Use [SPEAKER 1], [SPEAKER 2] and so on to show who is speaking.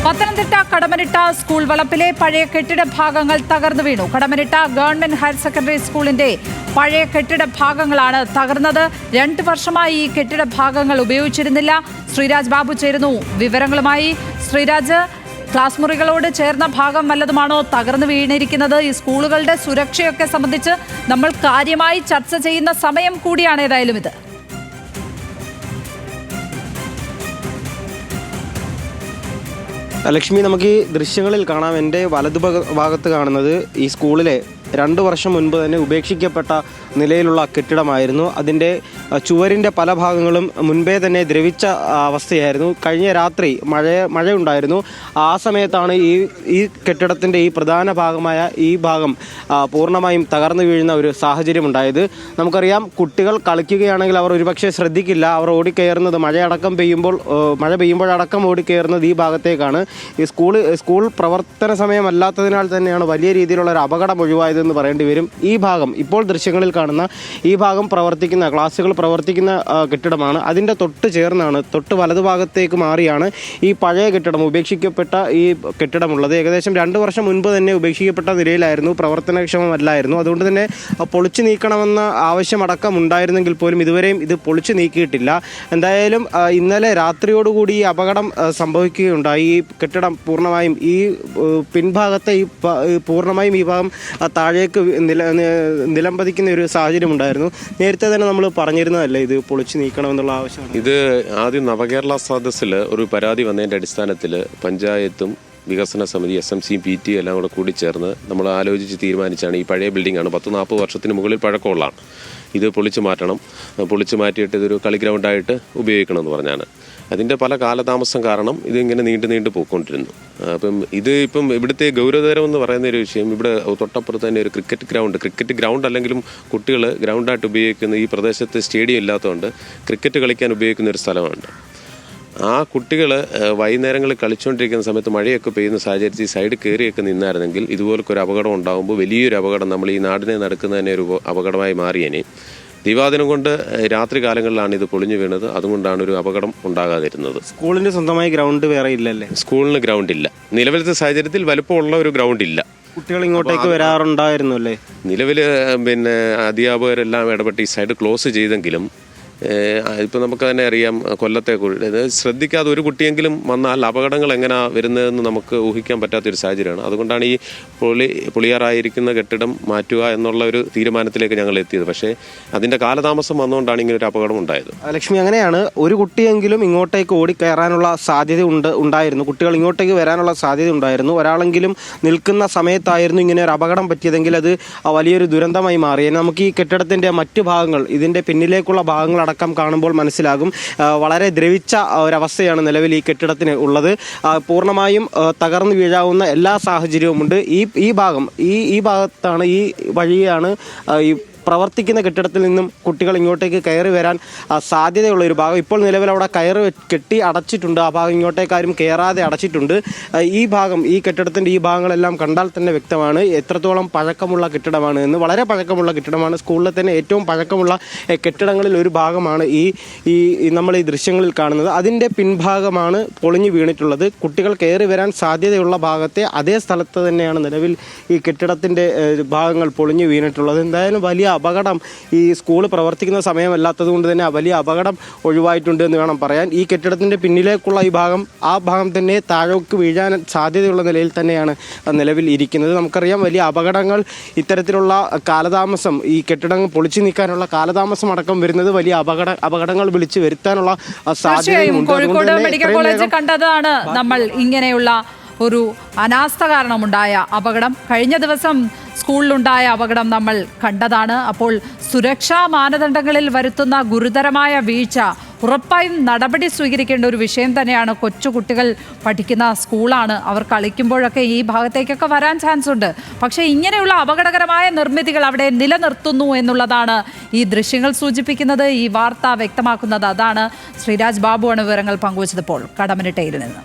[SPEAKER 1] Pathanamthitta Kadammanitta school വളപ്പിലെ പഴയ കെട്ടിട ഭാഗങ്ങൾ തകർന്നു വീണു. കടമനിട്ട ഗവൺമെന്റ് ഹയർ സെക്കൻഡറി സ്കൂളിന്റെ പഴയ കെട്ടിട ഭാഗങ്ങളാണ് തകർന്നത്. 2 വർഷമായി ഈ കെട്ടിട ഭാഗങ്ങൾ ഉപയോഗിച്ചിരുന്നില്ല. ശ്രീരാജ് ബാബു ചേരുന്നു വിവരങ്ങളുമായി. ശ്രീരാജ്, ക്ലാസ് മുറികളോട് ചേർന്ന ഭാഗം വല്ലതുമാണോ തകർന്നു വീണിരിക്കുന്നത്? ഈ സ്കൂളുകളുടെ സുരക്ഷയൊക്കെ സംബന്ധിച്ച് നമ്മൾ കാര്യമായി ചർച്ച ചെയ്യുന്ന സമയം കൂടിയാണ് ഏതായാലും ഇത്.
[SPEAKER 2] ലക്ഷ്മി, നമുക്ക് ഈ ദൃശ്യങ്ങളിൽ കാണാം. എൻ്റെ വലതുഭാഗത്ത് കാണുന്നത് ഈ സ്കൂളിലെ 2 വർഷം മുൻപ് തന്നെ ഉപേക്ഷിക്കപ്പെട്ട നിലയിലുള്ള കെട്ടിടമായിരുന്നു. അതിൻ്റെ ചുവരിൻ്റെ പല ഭാഗങ്ങളും മുൻപേ തന്നെ ദ്രവിച്ച അവസ്ഥയായിരുന്നു. കഴിഞ്ഞ രാത്രി മഴയുണ്ടായിരുന്നു. ആ സമയത്താണ് ഈ കെട്ടിടത്തിൻ്റെ ഈ പ്രധാന ഭാഗമായ ഈ ഭാഗം പൂർണ്ണമായും തകർന്നു വീഴുന്ന ഒരു സാഹചര്യം ഉണ്ടായത്. നമുക്കറിയാം, കുട്ടികൾ കളിക്കുകയാണെങ്കിൽ അവർ ഒരുപക്ഷെ ശ്രദ്ധിക്കില്ല. അവർ ഓടിക്കയറുന്നത് മഴ പെയ്യുമ്പോഴടക്കം ഓടിക്കയറുന്നത് ഈ ഭാഗത്തേക്കാണ്. ഈ സ്കൂൾ പ്രവർത്തന സമയമല്ലാത്തതിനാൽ തന്നെയാണ് വലിയ രീതിയിലുള്ള ഒരു അപകടം ഒഴിവായതെന്ന് പറയേണ്ടി വരും. ഈ ഭാഗം, ഇപ്പോൾ ദൃശ്യങ്ങളിൽ കാണുന്ന ഈ ഭാഗം ക്ലാസുകൾ പ്രവർത്തിക്കുന്ന കെട്ടിടമാണ്. അതിൻ്റെ തൊട്ട് വലതുഭാഗത്തേക്ക് മാറിയാണ് ഈ പഴയ കെട്ടിടം, ഉപേക്ഷിക്കപ്പെട്ട ഈ കെട്ടിടമുള്ളത്. ഏകദേശം 2 വർഷം മുൻപ് തന്നെ ഉപേക്ഷിക്കപ്പെട്ട നിലയിലായിരുന്നു, പ്രവർത്തനക്ഷമമല്ലായിരുന്നു. അതുകൊണ്ട് തന്നെ പൊളിച്ചു നീക്കണമെന്ന ആവശ്യമടക്കം ഉണ്ടായിരുന്നെങ്കിൽ പോലും ഇതുവരെയും ഇത് പൊളിച്ചു നീക്കിയിട്ടില്ല. എന്തായാലും ഇന്നലെ രാത്രിയോടുകൂടി ഈ അപകടം സംഭവിക്കുകയുണ്ടായി. ഈ കെട്ടിടം പൂർണ്ണമായും ഈ പിൻഭാഗത്തെ പൂർണ്ണമായും ഈ ഭാഗം താഴേക്ക് നിലംപതിക്കുന്ന ഒരു സാഹചര്യം ഉണ്ടായിരുന്നു. നേരത്തെ തന്നെ നമ്മൾ പറഞ്ഞിരുന്നതല്ലേ ഇത് പൊളിച്ചു നീക്കണമെന്നുള്ള ആവശ്യമാണ്.
[SPEAKER 3] ഇത് ആദ്യം നവകേരള സദസ്സിൽ ഒരു പരാതി വന്നതിൻ്റെ അടിസ്ഥാനത്തിൽ പഞ്ചായത്തും വികസന സമിതി, SMC, PT എല്ലാം കൂടെ കൂടി ചേർന്ന് നമ്മൾ ആലോചിച്ച് തീരുമാനിച്ചാണ്. ഈ പഴയ ബിൽഡിംഗാണ്, 10-40 വർഷത്തിന് മുകളിൽ പഴക്കമുള്ളതാണ്. ഇത് പൊളിച്ചു മാറ്റണം, പൊളിച്ചു മാറ്റിയിട്ട് ഇതൊരു കളി ഗ്രൗണ്ടായിട്ട് ഉപയോഗിക്കണമെന്ന് പറഞ്ഞാണ്. അതിൻ്റെ പല കാലതാമസം കാരണം ഇതിങ്ങനെ നീണ്ടു പോയിക്കൊണ്ടിരുന്നു. ഇപ്പം ഇവിടുത്തെ ഗൗരവതരം എന്ന് പറയുന്ന ഒരു വിഷയം, ഇവിടെ തൊട്ടപ്പുറത്ത് തന്നെ ഒരു ക്രിക്കറ്റ് ഗ്രൗണ്ട് അല്ലെങ്കിലും കുട്ടികൾ ഗ്രൗണ്ടായിട്ട് ഉപയോഗിക്കുന്ന, ഈ പ്രദേശത്ത് സ്റ്റേഡിയം ഇല്ലാത്തതുകൊണ്ട് ക്രിക്കറ്റ് കളിക്കാൻ ഉപയോഗിക്കുന്ന ഒരു സ്ഥലമുണ്ട്. ആ കുട്ടികൾ വൈകുന്നേരങ്ങളിൽ കളിച്ചുകൊണ്ടിരിക്കുന്ന സമയത്ത് മഴയൊക്കെ പെയ്യുന്ന സാഹചര്യത്തിൽ സൈഡ് കയറിയൊക്കെ നിന്നായിരുന്നെങ്കിൽ ഇതുപോലൊക്കെ ഒരു അപകടം ഉണ്ടാകുമ്പോൾ വലിയൊരു അപകടം നമ്മൾ ഈ നാടിനെ നടക്കുന്ന തന്നെ ഒരു അപകടമായി മാറിയേനെ. ദിവാദിനം കൊണ്ട് രാത്രി കാലങ്ങളിലാണ് ഇത് പൊളിഞ്ഞു വീണത്. അതുകൊണ്ടാണ് ഒരു അപകടം ഉണ്ടാകാതിരുന്നത്.
[SPEAKER 2] സ്കൂളിന് സ്വന്തമായി ഗ്രൗണ്ട് വേറെ ഇല്ലല്ലേ?
[SPEAKER 3] സ്കൂളിന് ഗ്രൗണ്ട് ഇല്ല. നിലവിലത്തെ സാഹചര്യത്തിൽ വലുപ്പമുള്ള ഒരു ഗ്രൗണ്ട് ഇല്ല.
[SPEAKER 2] കുട്ടികൾ ഇങ്ങോട്ടേക്ക് വരാറുണ്ടായിരുന്നു അല്ലേ?
[SPEAKER 3] നിലവിൽ അധ്യാപകരെല്ലാം ഇടപെട്ട് ഈ സൈഡ് ക്ലോസ് ചെയ്തെങ്കിലും ഇപ്പം നമുക്ക് തന്നെ അറിയാം, കൊല്ലത്തെ ശ്രദ്ധിക്കാതെ ഒരു കുട്ടിയെങ്കിലും വന്നാൽ അപകടങ്ങൾ എങ്ങനെയാണ് വരുന്നതെന്ന് നമുക്ക് ഊഹിക്കാൻ പറ്റാത്തൊരു സാഹചര്യമാണ്. അതുകൊണ്ടാണ് ഈ പൊളിയാറായിരിക്കുന്ന കെട്ടിടം മാറ്റുക എന്നുള്ള ഒരു തീരുമാനത്തിലേക്ക് ഞങ്ങൾ എത്തിയത്. പക്ഷേ അതിൻ്റെ കാലതാമസം വന്നുകൊണ്ടാണ് ഇങ്ങനെ ഒരു അപകടം ഉണ്ടായത്.
[SPEAKER 2] ലക്ഷ്മി, അങ്ങനെയാണ്. ഒരു കുട്ടിയെങ്കിലും ഇങ്ങോട്ടേക്ക് ഓടിക്കയറാനുള്ള സാധ്യത ഉണ്ടായിരുന്നു. കുട്ടികൾ ഇങ്ങോട്ടേക്ക് വരാനുള്ള സാധ്യത ഉണ്ടായിരുന്നു. ഒരാളെങ്കിലും നിൽക്കുന്ന സമയത്തായിരുന്നു ഇങ്ങനെ ഒരു അപകടം പറ്റിയതെങ്കിൽ അത് വലിയൊരു ദുരന്തമായി മാറി. നമുക്ക് ഈ കെട്ടിടത്തിൻ്റെ മറ്റു ഭാഗങ്ങൾ, ഇതിൻ്റെ പിന്നിലേക്കുള്ള ഭാഗങ്ങൾ അടക്കം കാണുമ്പോൾ മനസ്സിലാകും, വളരെ ദ്രവിച്ച ഒരവസ്ഥയാണ് നിലവിൽ ഈ കെട്ടിടത്തിന് ഉള്ളത്. പൂർണ്ണമായും തകർന്നു വീഴാവുന്ന എല്ലാ സാഹചര്യവുമുണ്ട്. ഈ ഭാഗത്താണ്, ഈ വഴിയാണ് ഈ പ്രവർത്തിക്കുന്ന കെട്ടിടത്തിൽ നിന്നും കുട്ടികൾ ഇങ്ങോട്ടേക്ക് കയറി വരാൻ സാധ്യതയുള്ള ഒരു ഭാഗം. ഇപ്പോൾ നിലവിൽ അവിടെ കയറ് കെട്ടി അടച്ചിട്ടുണ്ട്. ആ ഭാഗം ഇങ്ങോട്ടേക്ക് ആരും കയറാതെ അടച്ചിട്ടുണ്ട്. ഈ കെട്ടിടത്തിൻ്റെ ഈ ഭാഗങ്ങളെല്ലാം കണ്ടാൽ തന്നെ വ്യക്തമാണ് എത്രത്തോളം പഴക്കമുള്ള കെട്ടിടമാണ് എന്ന്. വളരെ പഴക്കമുള്ള കെട്ടിടമാണ്. സ്കൂളിലെ തന്നെ ഏറ്റവും പഴക്കമുള്ള കെട്ടിടങ്ങളിൽ ഒരു ഭാഗമാണ് നമ്മൾ ഈ ദൃശ്യങ്ങളിൽ കാണുന്നത്. അതിൻ്റെ പിൻഭാഗമാണ് പൊളിഞ്ഞു വീണിട്ടുള്ളത്. കുട്ടികൾ കയറി വരാൻ സാധ്യതയുള്ള ഭാഗത്തെ അതേ സ്ഥലത്ത് തന്നെയാണ് നിലവിൽ ഈ കെട്ടിടത്തിൻ്റെ ഭാഗങ്ങൾ പൊളിഞ്ഞു വീണിട്ടുള്ളത്. എന്തായാലും വലിയ അപകടം, ഈ സ്കൂൾ പ്രവർത്തിക്കുന്ന സമയമല്ലാത്തത് കൊണ്ട് തന്നെ വലിയ അപകടം ഒഴിവായിട്ടുണ്ട് എന്ന് വേണം പറയാൻ. ഈ കെട്ടിടത്തിൻ്റെ പിന്നിലേക്കുള്ള ആ ഭാഗം തന്നെ താഴേക്ക് വീഴാൻ സാധ്യതയുള്ള നിലയിൽ തന്നെയാണ് നിലവിൽ ഇരിക്കുന്നത്. നമുക്കറിയാം, വലിയ അപകടങ്ങൾ, ഇത്തരത്തിലുള്ള കാലതാമസം, ഈ കെട്ടിടങ്ങൾ പൊളിച്ചു നീക്കാനുള്ള കാലതാമസം അടക്കം വരുന്നത് വലിയ അപകടങ്ങൾ വിളിച്ചു വരുത്താനുള്ള സാധ്യതയുണ്ട്.
[SPEAKER 1] കോഴിക്കോട് മെഡിക്കൽ കോളേജ് കണ്ടതാണ് നമ്മൾ ഇങ്ങനെയുള്ള ഒരു അനാസ്ഥ കാരണമുണ്ടായ അപകടം. കഴിഞ്ഞ ദിവസം സ്കൂളിലുണ്ടായ അപകടം നമ്മൾ കണ്ടതാണ്. അപ്പോൾ സുരക്ഷാ മാനദണ്ഡങ്ങളിൽ വരുത്തുന്ന ഗുരുതരമായ വീഴ്ച ഉറപ്പായും നടപടി സ്വീകരിക്കേണ്ട ഒരു വിഷയം തന്നെയാണ്. കൊച്ചുകുട്ടികൾ പഠിക്കുന്ന സ്കൂളാണ്. അവർ കളിക്കുമ്പോഴൊക്കെ ഈ ഭാഗത്തേക്കൊക്കെ വരാൻ ചാൻസ് ഉണ്ട്. പക്ഷേ ഇങ്ങനെയുള്ള അപകടകരമായ നിർമ്മിതികൾ അവിടെ നിലനിർത്തുന്നു എന്നുള്ളതാണ് ഈ ദൃശ്യങ്ങൾ സൂചിപ്പിക്കുന്നത്, ഈ വാർത്ത വ്യക്തമാക്കുന്നത്. അതാണ് ശ്രീരാജ് ബാബുവാണ് വിവരങ്ങൾ പങ്കുവച്ചത് ഇപ്പോൾ കടമനിട്ടയിൽ നിന്ന്.